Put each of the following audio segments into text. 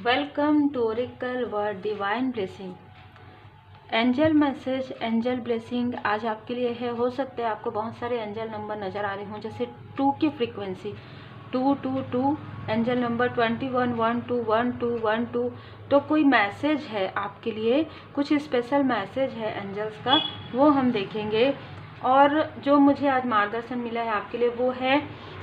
Welcome to oracle word divine blessing. Angel message, angel blessing आज आपके लिए है। हो सकता है आपको बहुत सारे एंजल नंबर नज़र आ रहे हों, जैसे 2 की फ्रीक्वेंसी 222, एंजल नंबर 21 12 12 12। तो कोई मैसेज है आपके लिए, कुछ स्पेशल मैसेज है एंजल्स का, वो हम देखेंगे। और जो मुझे आज मार्गदर्शन मिला है आपके लिए वो है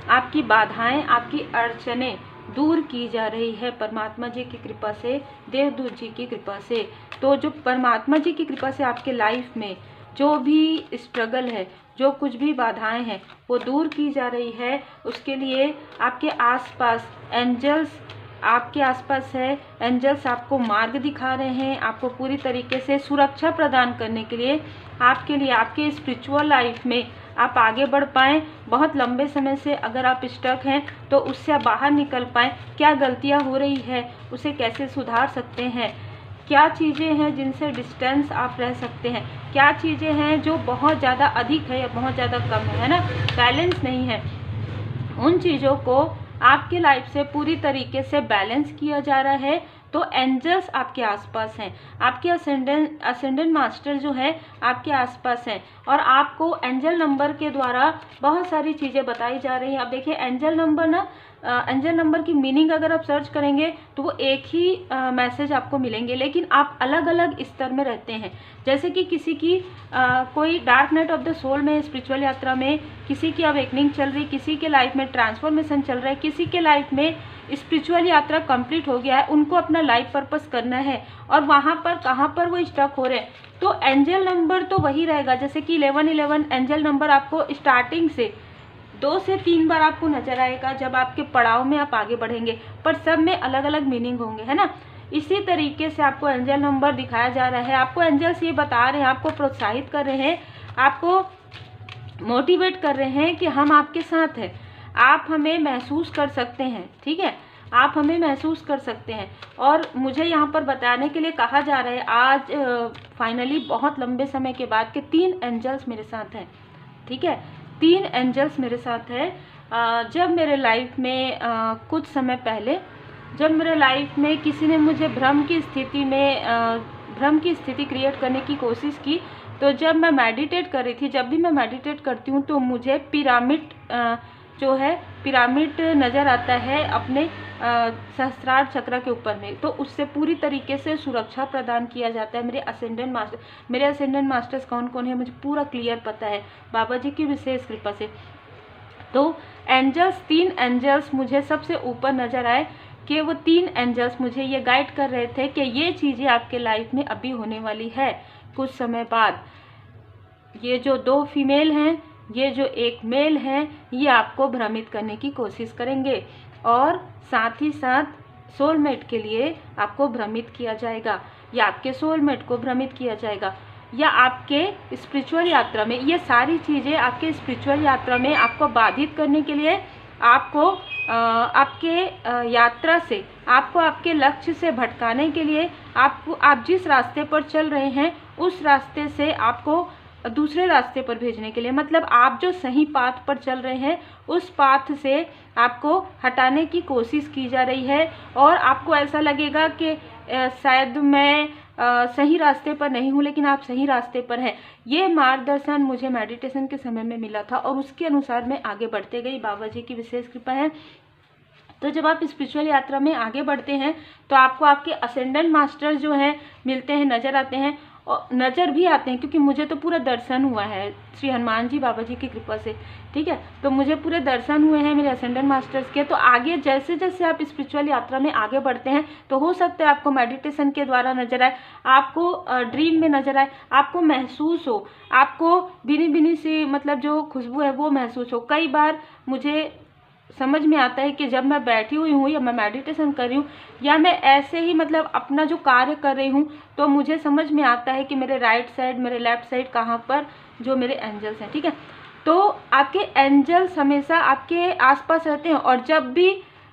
आपकी बाधाएं, आपकी अड़चनें दूर की जा रही है परमात्मा जी की कृपा से, देवदूत जी की कृपा से। तो जो परमात्मा जी की कृपा से आपके लाइफ में जो भी स्ट्रगल है, जो कुछ भी बाधाएं हैं, वो दूर की जा रही है। उसके लिए आपके आसपास एंजल्स आपके आसपास है। एंजल्स आपको मार्ग दिखा रहे हैं, आपको पूरी तरीके से सुरक्षा प्रदान करने के लिए, आपके स्पिरिचुअल लाइफ में आप आगे बढ़ पाएँ। बहुत लंबे समय से अगर आप स्टक हैं तो उससे आप बाहर निकल पाएँ। क्या गलतियां हो रही है, उसे कैसे सुधार सकते हैं, क्या चीज़ें हैं जिनसे डिस्टेंस आप रह सकते हैं, क्या चीज़ें हैं जो बहुत ज़्यादा अधिक है या बहुत ज़्यादा कम है ना, बैलेंस नहीं है, उन चीज़ों को आपके लाइफ से पूरी तरीके से बैलेंस किया जा रहा है। तो एंजल्स आपके आसपास हैं, आपके असेंडेंट मास्टर जो है आपके आसपास हैं, और आपको एंजल नंबर के द्वारा बहुत सारी चीज़ें बताई जा रही हैं। अब देखिए एंजल नंबर की मीनिंग अगर आप सर्च करेंगे तो वो एक ही मैसेज आपको मिलेंगे, लेकिन आप अलग अलग स्तर में रहते हैं। जैसे कि किसी की कोई dark night of the soul में, स्पिरिचुअल यात्रा में किसी की अवेकनिंग चल रही, किसी के लाइफ में ट्रांसफॉर्मेशन चल रहा है, किसी के लाइफ में स्पिरिचुअल यात्रा कंप्लीट हो गया है, उनको अपना लाइफ पर्पस करना है, और वहाँ पर कहाँ पर वो स्टक हो रहे हैं। तो एंजल नंबर तो वही रहेगा, जैसे कि 1111 एंजल नंबर आपको स्टार्टिंग से 2 से 3 बार आपको नजर आएगा जब आपके पड़ाव में आप आगे बढ़ेंगे, पर सब में अलग अलग मीनिंग होंगे, है ना। इसी तरीके से आपको एंजल नंबर दिखाया जा रहा है। आपको एंजल्स ये बता रहे हैं, आपको प्रोत्साहित कर रहे हैं, आपको मोटिवेट कर रहे हैं कि हम आपके साथ हैं, आप हमें महसूस कर सकते हैं, ठीक है, आप हमें महसूस कर सकते हैं। और मुझे यहाँ पर बताने के लिए कहा जा रहा है आज फाइनली बहुत लंबे समय के बाद के 3 एंजल्स मेरे साथ हैं, ठीक है, 3 एंजल्स मेरे साथ है। जब मेरे लाइफ में कुछ समय पहले जब मेरे लाइफ में किसी ने मुझे भ्रम की स्थिति क्रिएट करने की कोशिश की, तो जब मैं मेडिटेट कर रही थी, जब भी मैं मेडिटेट करती हूँ तो मुझे पिरामिड नज़र आता है अपने सहस्त्रार चक्र के ऊपर में। तो उससे पूरी तरीके से सुरक्षा प्रदान किया जाता है। मेरे असेंडेंट मास्टर्स कौन कौन है मुझे पूरा क्लियर पता है, बाबा जी की विशेष कृपा से। तो एंजल्स, 3 एंजल्स मुझे सबसे ऊपर नज़र आए कि वो 3 एंजल्स मुझे ये गाइड कर रहे थे कि ये चीज़ें आपके लाइफ में अभी होने वाली है कुछ समय बाद। ये जो 2 फीमेल हैं, ये जो 1 मेल है, ये आपको भ्रमित करने की कोशिश करेंगे, और साथ ही साथ सोलमेट के लिए आपको भ्रमित किया जाएगा, या आपके सोलमेट को भ्रमित किया जाएगा, या आपके स्पिरिचुअल यात्रा में, ये सारी चीज़ें आपके स्पिरिचुअल यात्रा में आपको बाधित करने के लिए, आपको आपके यात्रा से, आपको आपके लक्ष्य से भटकाने के लिए, आप जिस रास्ते पर चल रहे हैं उस रास्ते से आपको दूसरे रास्ते पर भेजने के लिए, मतलब आप जो सही पाथ पर चल रहे हैं उस पाथ से आपको हटाने की कोशिश की जा रही है। और आपको ऐसा लगेगा कि शायद मैं सही रास्ते पर नहीं हूँ, लेकिन आप सही रास्ते पर हैं। ये मार्गदर्शन मुझे मेडिटेशन के समय में मिला था, और उसके अनुसार मैं आगे बढ़ते गई, बाबा जी की विशेष कृपा है। तो जब आप स्पिरिचुअल यात्रा में आगे बढ़ते हैं तो आपको आपके असेंडेंट मास्टर जो हैं मिलते हैं, नज़र आते हैं, और नज़र भी आते हैं, क्योंकि मुझे तो पूरा दर्शन हुआ है श्री हनुमान जी बाबा जी की कृपा से, ठीक है। तो मुझे पूरे दर्शन हुए हैं मेरे असेंडेंट मास्टर्स के। तो आगे जैसे जैसे आप स्पिरिचुअल यात्रा में आगे बढ़ते हैं तो हो सकता है आपको मेडिटेशन के द्वारा नजर आए, आपको ड्रीम में नजर आए, आपको महसूस हो, आपको भीनी भीनी सी मतलब जो खुशबू है वो महसूस हो। कई बार मुझे समझ में आता है कि जब मैं बैठी हुई हूँ, या मैं मेडिटेशन कर रही हूँ, या मैं ऐसे ही मतलब अपना जो कार्य कर रही हूँ, तो मुझे समझ में आता है कि मेरे राइट साइड, मेरे लेफ्ट साइड कहाँ पर जो मेरे एंजल्स हैं, ठीक है। तो आपके एंजल्स हमेशा आपके आसपास रहते हैं, और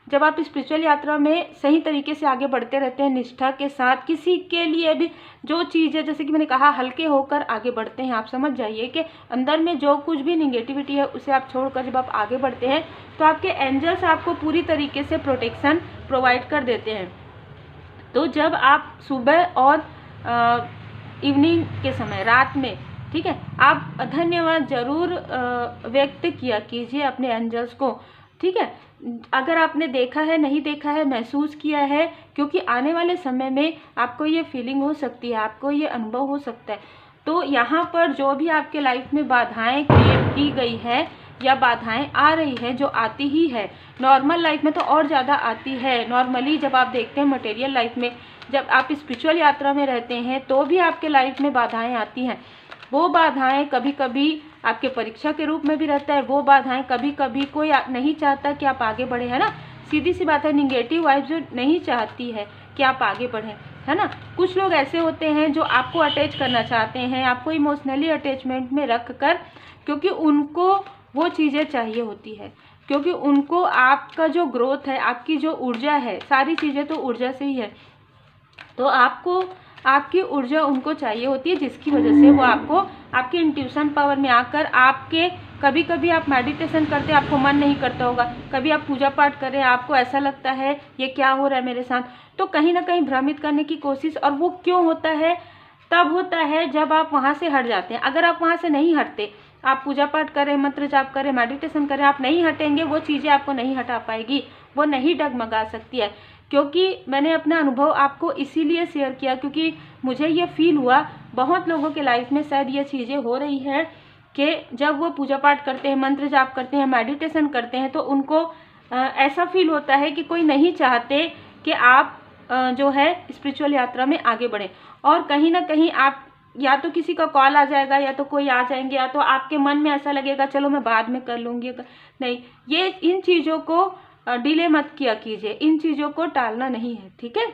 जब आप स्पिरिचुअल यात्रा में सही तरीके से आगे बढ़ते रहते हैं निष्ठा के साथ, किसी के लिए भी जो चीज़ है, जैसे कि मैंने कहा, हल्के होकर आगे बढ़ते हैं। आप समझ जाइए कि अंदर में जो कुछ भी निगेटिविटी है उसे आप छोड़कर जब आप आगे बढ़ते हैं तो आपके एंजल्स आपको पूरी तरीके से प्रोटेक्शन प्रोवाइड कर देते हैं। तो जब आप सुबह और इवनिंग के समय, रात में, ठीक है, आप धन्यवाद जरूर व्यक्त किया कीजिए अपने एंजल्स को, ठीक है। अगर आपने देखा है, नहीं देखा है, महसूस किया है, क्योंकि आने वाले समय में आपको ये फीलिंग हो सकती है, आपको ये अनुभव हो सकता है। तो यहाँ पर जो भी आपके लाइफ में बाधाएं क्रिएट की गई है या बाधाएं आ रही है, जो आती ही है, नॉर्मल लाइफ में तो और ज़्यादा आती है। नॉर्मली जब आप देखते हैं मटेरियल लाइफ में, जब आप स्पिरिचुअल यात्रा में रहते हैं तो भी आपके लाइफ में बाधाएं आती हैं। वो बाधाएं कभी कभी आपके परीक्षा के रूप में भी रहता है, वो बाधाएं कभी कभी कोई नहीं चाहता कि आप आगे बढ़े, है ना। सीधी सी बात है, निगेटिव वाइब जो नहीं चाहती है कि आप आगे बढ़ें, है ना। कुछ लोग ऐसे होते हैं जो आपको अटैच करना चाहते हैं, आपको इमोशनली अटैचमेंट में रख कर, क्योंकि उनको वो चीज़ें चाहिए होती है, क्योंकि उनको आपका जो ग्रोथ है, आपकी जो ऊर्जा है, सारी चीज़ें तो ऊर्जा से ही है, तो आपको आपकी ऊर्जा उनको चाहिए होती है, जिसकी वजह से वो आपको आपके इंट्यूशन पावर में आकर आपके, कभी कभी आप मेडिटेशन करते हैं, आपको मन नहीं करता होगा, कभी आप पूजा पाठ करें, आपको ऐसा लगता है ये क्या हो रहा है मेरे साथ, तो कहीं ना कहीं भ्रमित करने की कोशिश। और वो क्यों होता है? तब होता है जब आप वहाँ से हट जाते हैं। अगर आप वहाँ से नहीं हटते, आप पूजा पाठ करें, मंत्र जाप करें, मेडिटेशन करें, आप नहीं हटेंगे, वो चीज़ें आपको नहीं हटा पाएगी, वो नहीं डगमगा सकती है। क्योंकि मैंने अपना अनुभव आपको इसीलिए शेयर किया, क्योंकि मुझे ये फील हुआ बहुत लोगों के लाइफ में शायद ये चीज़ें हो रही हैं कि जब वो पूजा पाठ करते हैं, मंत्र जाप करते हैं, मेडिटेशन करते हैं, तो उनको ऐसा फील होता है कि कोई नहीं चाहते कि आप जो है स्पिरिचुअल यात्रा में आगे बढ़ें। और कहीं ना कहीं आप, या तो किसी का कॉल आ जाएगा, या तो कोई आ जाएंगे, या तो आपके मन में ऐसा लगेगा चलो मैं बाद में कर लूँगी। नहीं, ये इन चीज़ों को डिले मत किया कीजिए, इन चीज़ों को टालना नहीं है, ठीक है।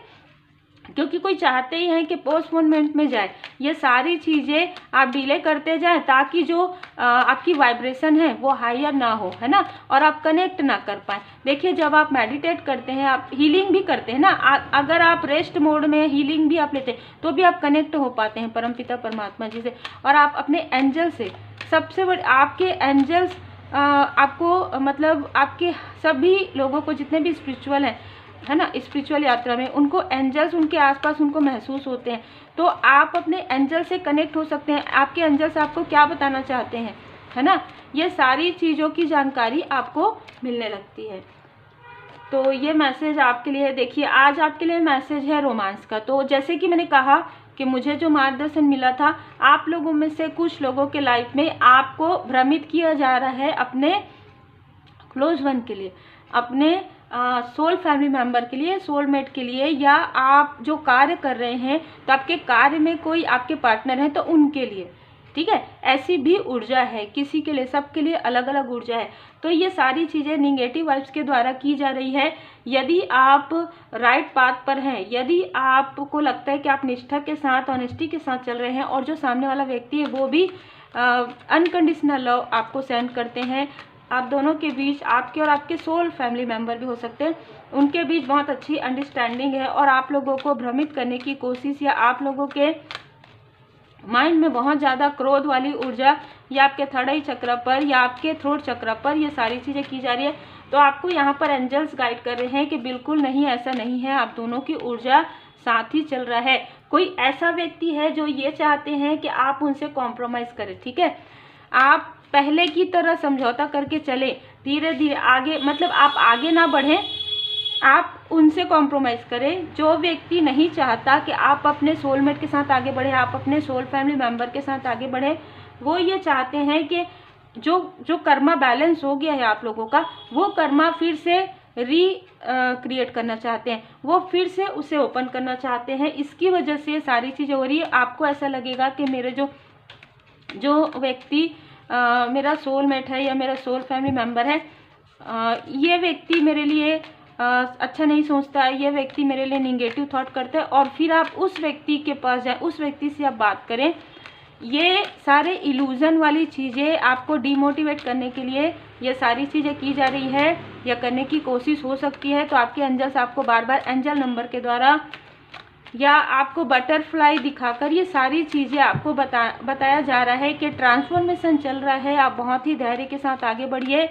क्योंकि कोई चाहते ही हैं कि पोस्टपोनमेंट में जाए, ये सारी चीज़ें आप डिले करते जाएं ताकि जो आपकी वाइब्रेशन है वो हायर ना हो, है ना, और आप कनेक्ट ना कर पाएँ। देखिए, जब आप मेडिटेट करते हैं, आप हीलिंग भी करते हैं ना, अगर आप रेस्ट मोड में हीलिंग भी आप लेते हैं तो भी आप कनेक्ट हो पाते हैं परमपिता परमात्मा जी से। और आप अपने एंजल से, सबसे बड़े आपके एंजल्स आपको, मतलब आपके सभी लोगों को, जितने भी स्पिरिचुअल हैं, है ना, स्पिरिचुअल यात्रा में, उनको एंजल्स उनके आसपास उनको महसूस होते हैं। तो आप अपने एंजल से कनेक्ट हो सकते हैं। आपके एंजल्स आपको क्या बताना चाहते हैं, है ना, ये सारी चीज़ों की जानकारी आपको मिलने लगती है। तो ये मैसेज आपके लिए, देखिए आज आपके लिए मैसेज है रोमांस का। तो जैसे कि मैंने कहा कि मुझे जो मार्गदर्शन मिला था, आप लोगों में से कुछ लोगों के लाइफ में आपको भ्रमित किया जा रहा है अपने क्लोज वन के लिए, अपने सोल फैमिली मेंबर के लिए, सोलमेट के लिए, या आप जो कार्य कर रहे हैं तो आपके कार्य में कोई आपके पार्टनर है तो उनके लिए, ठीक है। ऐसी भी ऊर्जा है किसी के लिए, सबके लिए अलग अलग ऊर्जा है। तो ये सारी चीज़ें निगेटिव वाइब्स के द्वारा की जा रही है। यदि आप राइट पाथ पर हैं, यदि आपको लगता है कि आप निष्ठा के साथ, ऑनेस्टी के साथ चल रहे हैं, और जो सामने वाला व्यक्ति है वो भी अनकंडीशनल लव आपको सेंड करते हैं, आप दोनों के बीच, आपके और आपके सोल फैमिली मेंबर भी हो सकते हैं, उनके बीच बहुत अच्छी अंडरस्टैंडिंग है, और आप लोगों को भ्रमित करने की कोशिश, या आप लोगों के माइंड में बहुत ज़्यादा क्रोध वाली ऊर्जा, या आपके थर्ड आई चक्र पर, या आपके थ्रोट चक्र पर, ये सारी चीज़ें की जा रही है। तो आपको यहाँ पर एंजल्स गाइड कर रहे हैं कि बिल्कुल नहीं, ऐसा नहीं है, आप दोनों की ऊर्जा साथ ही चल रहा है। कोई ऐसा व्यक्ति है जो ये चाहते हैं कि आप उनसे कॉम्प्रोमाइज़ करें, ठीक है, आप पहले की तरह समझौता करके चले, धीरे धीरे आगे, मतलब आप आगे ना बढ़ें, आप उनसे कॉम्प्रोमाइज़ करें। जो व्यक्ति नहीं चाहता कि आप अपने सोलमेट के साथ आगे बढ़ें, आप अपने सोल फैमिली मेंबर के साथ आगे बढ़ें, वो ये चाहते हैं कि जो कर्मा बैलेंस हो गया है आप लोगों का, वो कर्मा फिर से क्रिएट करना चाहते हैं, वो फिर से उसे ओपन करना चाहते हैं। इसकी वजह से सारी चीज़ें हो रही है। आपको ऐसा लगेगा कि मेरे जो व्यक्ति मेरा सोलमेट है या मेरा सोल फैमिली मेंबर है, ये व्यक्ति मेरे लिए अच्छा नहीं सोचता है, ये व्यक्ति मेरे लिए निगेटिव थॉट करता है, और फिर आप उस व्यक्ति के पास जाएं, उस व्यक्ति से आप बात करें। ये सारे इल्यूज़न वाली चीज़ें आपको डिमोटिवेट करने के लिए ये सारी चीज़ें की जा रही है या करने की कोशिश हो सकती है। तो आपके एंजल्स आपको बार बार एंजल नंबर के द्वारा या आपको बटरफ्लाई दिखाकर ये सारी चीज़ें आपको बताया जा रहा है कि ट्रांसफॉर्मेशन चल रहा है, आप बहुत ही धैर्य के साथ आगे बढ़िए।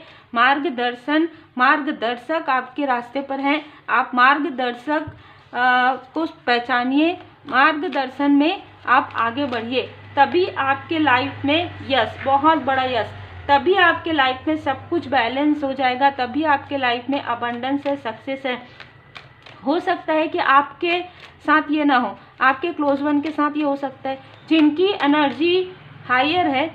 मार्गदर्शक आपके रास्ते पर हैं, आप मार्गदर्शक को पहचानिए, मार्गदर्शन में आप आगे बढ़िए, तभी आपके लाइफ में यस, बहुत बड़ा यस, तभी आपके लाइफ में सब कुछ बैलेंस हो जाएगा, तभी आपके लाइफ में अबंडेंस है, सक्सेस है। हो सकता है कि आपके साथ ये ना हो, आपके क्लोज वन के साथ ये हो सकता है। जिनकी एनर्जी हायर है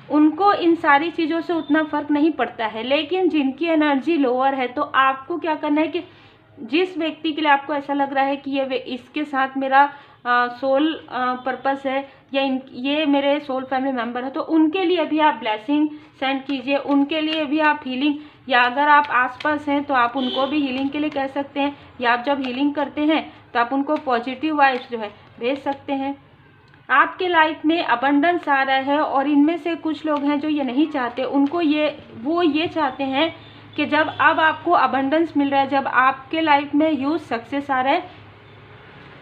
उनको इन सारी चीज़ों से उतना फ़र्क नहीं पड़ता है, लेकिन जिनकी एनर्जी लोअर है तो आपको क्या करना है कि जिस व्यक्ति के लिए आपको ऐसा लग रहा है कि ये इसके साथ मेरा सोल पर्पस है या ये मेरे सोल फैमिली मेम्बर है, तो उनके लिए भी आप ब्लेसिंग सेंड कीजिए, उनके लिए भी आप हीलिंग, या अगर आप आसपास हैं तो आप उनको भी हीलिंग के लिए कह सकते हैं, या आप जब हीलिंग करते हैं तो आप उनको पॉजिटिव वाइब्स जो है भेज सकते हैं। आपके लाइफ में अबंडेंस आ रहा है और इनमें से कुछ लोग हैं जो ये नहीं चाहते, उनको वो ये चाहते हैं कि जब अब आपको अबंडेंस मिल रहा है, जब आपके लाइफ में ह्यूज सक्सेस आ रहा है,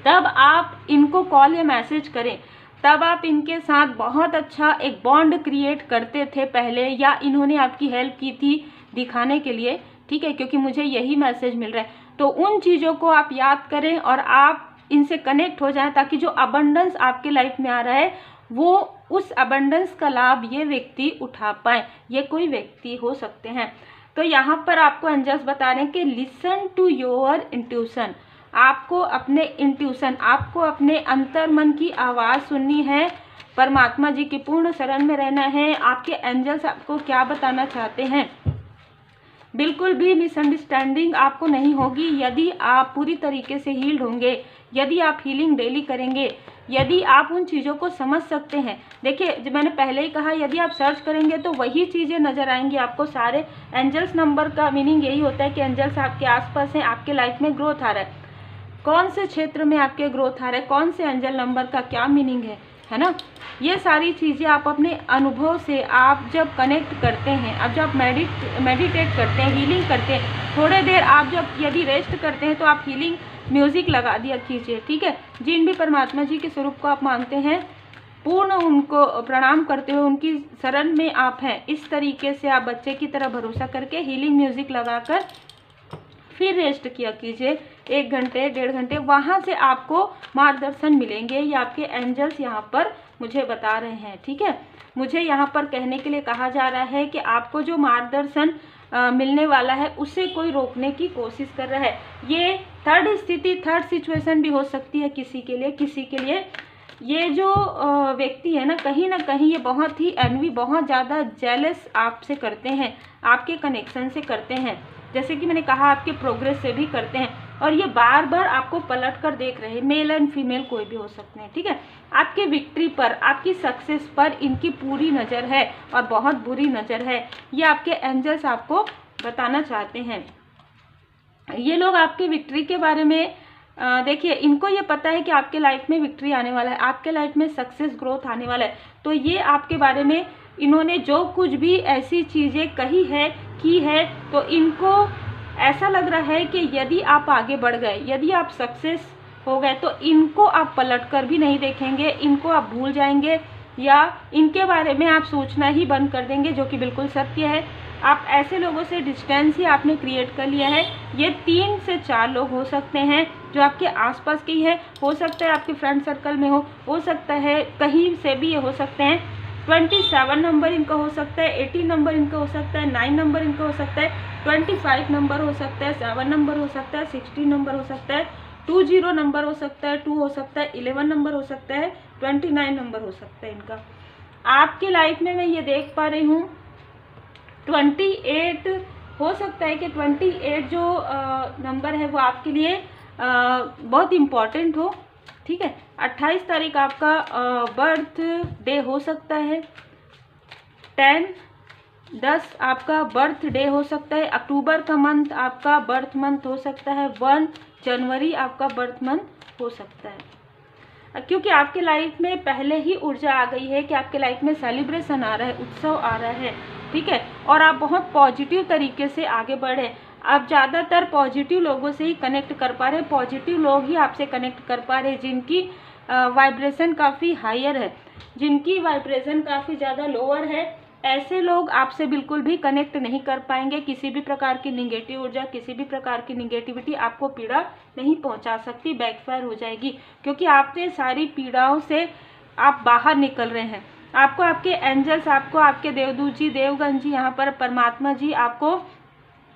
तब आप इनको कॉल या मैसेज करें, तब आप इनके साथ बहुत अच्छा एक बॉन्ड क्रिएट करते थे पहले, या इन्होंने आपकी हेल्प की थी दिखाने के लिए, ठीक है, क्योंकि मुझे यही मैसेज मिल रहा है। तो उन चीज़ों को आप याद करें और आप इनसे कनेक्ट हो जाएं, ताकि जो अबंडेंस आपके लाइफ में आ रहा है वो उस अबंडेंस का लाभ ये व्यक्ति उठा पाए। ये कोई व्यक्ति हो सकते हैं। तो यहाँ पर आपको एंजल्स बता रहे हैं कि लिसन टू योर इंट्यूशन, आपको अपने इंट्यूशन, आपको अपने अंतर मन की आवाज़ सुननी है, परमात्मा जी की पूर्ण शरण में रहना है। आपके एंजल्स आपको क्या बताना चाहते हैं, बिल्कुल भी मिसअंडरस्टैंडिंग आपको नहीं होगी यदि आप पूरी तरीके से हील्ड होंगे, यदि आप हीलिंग डेली करेंगे, यदि आप उन चीज़ों को समझ सकते हैं। देखिए, जो मैंने पहले ही कहा, यदि आप सर्च करेंगे तो वही चीज़ें नज़र आएंगी आपको सारे। एंजल्स नंबर का मीनिंग यही होता है कि एंजल्स आपके आसपास हैं, आपके लाइफ में ग्रोथ आ रहा है। कौन से क्षेत्र में आपके ग्रोथ आ रहा है, कौन से एंजल नंबर का क्या मीनिंग है ना, ये सारी चीज़ें आप अपने अनुभव से आप जब कनेक्ट करते हैं, अब जब मेडिटेट करते हैं, हीलिंग करते हैं, थोड़े देर आप जब यदि रेस्ट करते हैं तो आप हीलिंग म्यूज़िक लगा दिया कीजिए, ठीक है। जिन भी परमात्मा जी के स्वरूप को आप मानते हैं, पूर्ण उनको प्रणाम करते हुए उनकी शरण में आप हैं, इस तरीके से आप बच्चे की तरह भरोसा करके हीलिंग म्यूज़िक लगाकर फिर रेस्ट किया कीजिए 1 घंटे 1.5 घंटे। वहाँ से आपको मार्गदर्शन मिलेंगे, ये आपके एंजल्स यहाँ पर मुझे बता रहे हैं, ठीक है। मुझे यहाँ पर कहने के लिए कहा जा रहा है कि आपको जो मार्गदर्शन मिलने वाला है उसे कोई रोकने की कोशिश कर रहा है। ये थर्ड स्थिति, थर्ड सिचुएशन भी हो सकती है किसी के लिए। ये जो व्यक्ति है ना कहीं ये बहुत ही एनवी, बहुत ज़्यादा जेलस आपसे करते हैं, आपके कनेक्शन से करते हैं, जैसे कि मैंने कहा आपके प्रोग्रेस से भी करते हैं, और ये बार बार आपको पलट कर देख रहे हैं। मेल एंड फीमेल कोई भी हो सकते हैं, ठीक है। आपके विक्ट्री पर, आपकी सक्सेस पर इनकी पूरी नज़र है और बहुत बुरी नज़र है, ये आपके एंजल्स आपको बताना चाहते हैं। ये लोग आपके विक्ट्री के बारे में देखिए, इनको ये पता है कि आपके लाइफ में विक्ट्री आने वाला है, आपके लाइफ में सक्सेस ग्रोथ आने वाला है। तो ये आपके बारे में, इन्होंने जो कुछ भी ऐसी चीज़ें कही है, की है, तो इनको ऐसा लग रहा है कि यदि आप आगे बढ़ गए, यदि आप सक्सेस हो गए, तो इनको आप पलट कर भी नहीं देखेंगे, इनको आप भूल जाएंगे, या इनके बारे में आप सोचना ही बंद कर देंगे, जो कि बिल्कुल सत्य है। आप ऐसे लोगों से डिस्टेंस ही आपने क्रिएट कर लिया है। ये 3 से 4 लोग हो सकते हैं जो आपके आसपास के ही है, हो सकता है आपके फ्रेंड सर्कल में हो सकता है कहीं से भी ये हो सकते हैं। 27 नंबर इनका हो सकता है, 18 नंबर इनका हो सकता है, 9 नंबर इनका हो सकता है, 25 नंबर हो सकता है, 7 नंबर हो सकता है, 16 नंबर हो सकता है, 20 नंबर हो सकता है, 2 हो सकता है, 11 नंबर हो सकता है, 29 नंबर हो सकता है इनका। आपकी लाइफ में मैं ये देख पा रही हूँ 28 हो सकता है कि 28 जो नंबर है वो आपके लिए बहुत इम्पॉर्टेंट हो, ठीक है। 28 तारीख आपका बर्थ डे हो सकता है, 10 आपका बर्थ डे हो सकता है, अक्टूबर का मंथ आपका बर्थ मंथ हो सकता है, 1 जनवरी आपका बर्थ मंथ हो सकता है। क्योंकि आपके लाइफ में पहले ही ऊर्जा आ गई है कि आपके लाइफ में सेलिब्रेशन आ रहा है, उत्सव आ रहा है, ठीक है, और आप बहुत पॉजिटिव तरीके से आगे बढ़े। आप ज़्यादातर पॉजिटिव लोगों से ही कनेक्ट कर पा रहे हैं, पॉजिटिव लोग ही आपसे कनेक्ट कर पा रहे हैं, जिनकी वाइब्रेशन काफ़ी हायर है, जिनकी वाइब्रेशन काफ़ी ज़्यादा लोअर है, ऐसे लोग आपसे बिल्कुल भी कनेक्ट नहीं कर पाएंगे। किसी भी प्रकार की निगेटिव ऊर्जा, किसी भी प्रकार की निगेटिविटी आपको पीड़ा नहीं पहुंचा सकती, बैकफायर हो जाएगी, क्योंकि आपने सारी पीड़ाओं से आप बाहर निकल रहे हैं। आपको आपके एंजल्स, आपको आपके देवदूत जी, देवगण जी, यहाँ पर परमात्मा जी आपको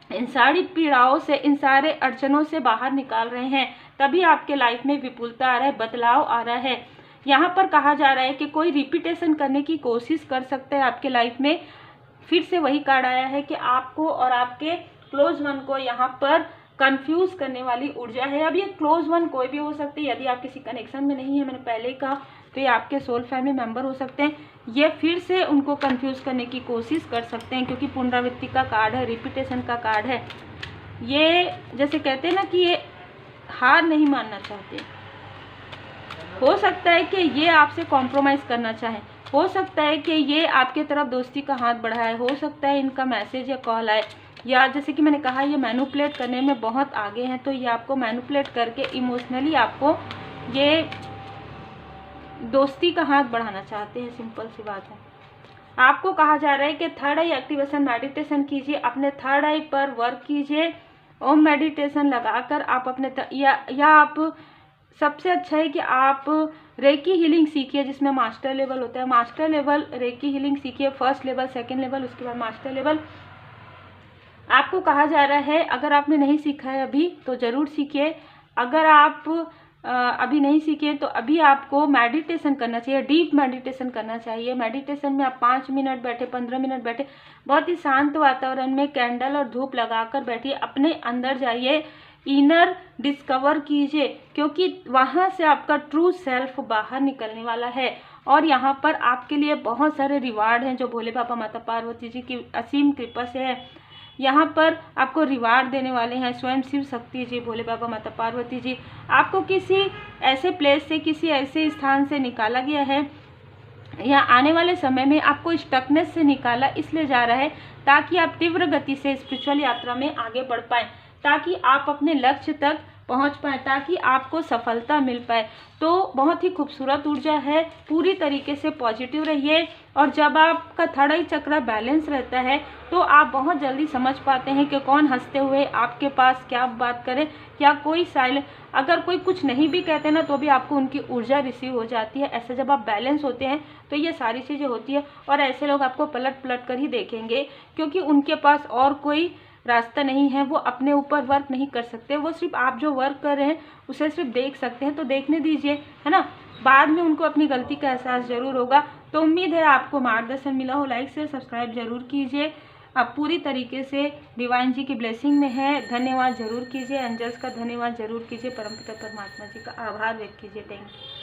इन सारी पीड़ाओं से, इन सारे अड़चनों से बाहर निकाल रहे हैं। तभी आपके लाइफ में विपुलता आ रहा है, बदलाव आ रहा है। यहाँ पर कहा जा रहा है कि कोई रिपीटेशन करने की कोशिश कर सकते हैं आपके लाइफ में। फिर से वही कार्ड आया है कि आपको और आपके क्लोज वन को यहाँ पर कंफ्यूज करने वाली ऊर्जा है। अब ये क्लोज वन कोई भी हो सकती है। यदि आप किसी कनेक्शन में नहीं है, मैंने पहले ही कहा, तो ये आपके सोल फैमिली मेंबर हो सकते हैं। ये फिर से उनको कंफ्यूज करने की कोशिश कर सकते हैं, क्योंकि पुनरावृत्ति का कार्ड है, रिपीटेशन का कार्ड है। ये जैसे कहते हैं ना कि ये हार नहीं मानना चाहते। हो सकता है कि ये आपसे कॉम्प्रोमाइज़ करना चाहें, हो सकता है कि ये आपके तरफ दोस्ती का हाथ बढ़ाए, हो सकता है इनका मैसेज या कॉल आए, या जैसे कि मैंने कहा ये मैनिपुलेट करने में बहुत आगे हैं, तो ये आपको मैनिपुलेट करके इमोशनली आपको ये दोस्ती का हाथ बढ़ाना चाहते हैं। सिंपल सी बात है। आपको कहा जा रहा है कि थर्ड आई एक्टिवेशन मेडिटेशन कीजिए, अपने थर्ड आई पर वर्क कीजिए। ओम मेडिटेशन लगाकर आप अपने या आप सबसे अच्छा है कि आप रेकी हीलिंग सीखिए, जिसमें मास्टर लेवल होता है। मास्टर लेवल रेकी हीलिंग सीखिए, फर्स्ट लेवल, सेकंड लेवल, उसके बाद मास्टर लेवल। आपको कहा जा रहा है अगर आपने नहीं सीखा है अभी तो ज़रूर सीखिए। अगर आप अभी नहीं सीखे तो अभी आपको मेडिटेशन करना चाहिए, डीप मेडिटेशन करना चाहिए। मेडिटेशन में आप 5 मिनट बैठे, 15 मिनट बैठे, बहुत ही शांत वातावरण में कैंडल और धूप लगाकर बैठिए, अपने अंदर जाइए, इनर डिस्कवर कीजिए, क्योंकि वहाँ से आपका ट्रू सेल्फ बाहर निकलने वाला है। और यहाँ पर आपके लिए बहुत सारे रिवार्ड हैं जो भोले बाबा माता पार्वती जी की असीम कृपा से है। यहाँ पर आपको रिवार्ड देने वाले हैं स्वयं शिव शक्ति जी, भोले बाबा माता पार्वती जी। आपको किसी ऐसे प्लेस से, किसी ऐसे स्थान से निकाला गया है, या आने वाले समय में आपको स्टकनेस से निकाला इसलिए जा रहा है ताकि आप तीव्र गति से स्पिरिचुअल यात्रा में आगे बढ़ पाएँ, ताकि आप अपने लक्ष्य तक पहुंच पाए, ताकि आपको सफलता मिल पाए। तो बहुत ही खूबसूरत ऊर्जा है, पूरी तरीके से पॉजिटिव रहिए। और जब आपका थर्ड आई चक्र बैलेंस रहता है तो आप बहुत जल्दी समझ पाते हैं कि कौन हंसते हुए आपके पास क्या बात करे, या कोई साइलेंट, अगर कोई कुछ नहीं भी कहते ना तो भी आपको उनकी ऊर्जा रिसीव हो जाती है। ऐसे जब आप बैलेंस होते हैं तो ये सारी चीज़ें होती है। और ऐसे लोग आपको पलट पलट कर ही देखेंगे, क्योंकि उनके पास और कोई रास्ता नहीं है। वो अपने ऊपर वर्क नहीं कर सकते, वो सिर्फ आप जो वर्क कर रहे हैं उसे सिर्फ देख सकते हैं। तो देखने दीजिए, है ना, बाद में उनको अपनी गलती का एहसास जरूर होगा। तो उम्मीद है आपको मार्गदर्शन मिला हो। लाइक शेयर सब्सक्राइब जरूर कीजिए। आप पूरी तरीके से डिवाइन जी की ब्लेसिंग में है। धन्यवाद जरूर कीजिए, एंजल्स का धन्यवाद जरूर कीजिए, परमपिता परमात्मा जी का आभार व्यक्त कीजिए। Thank you.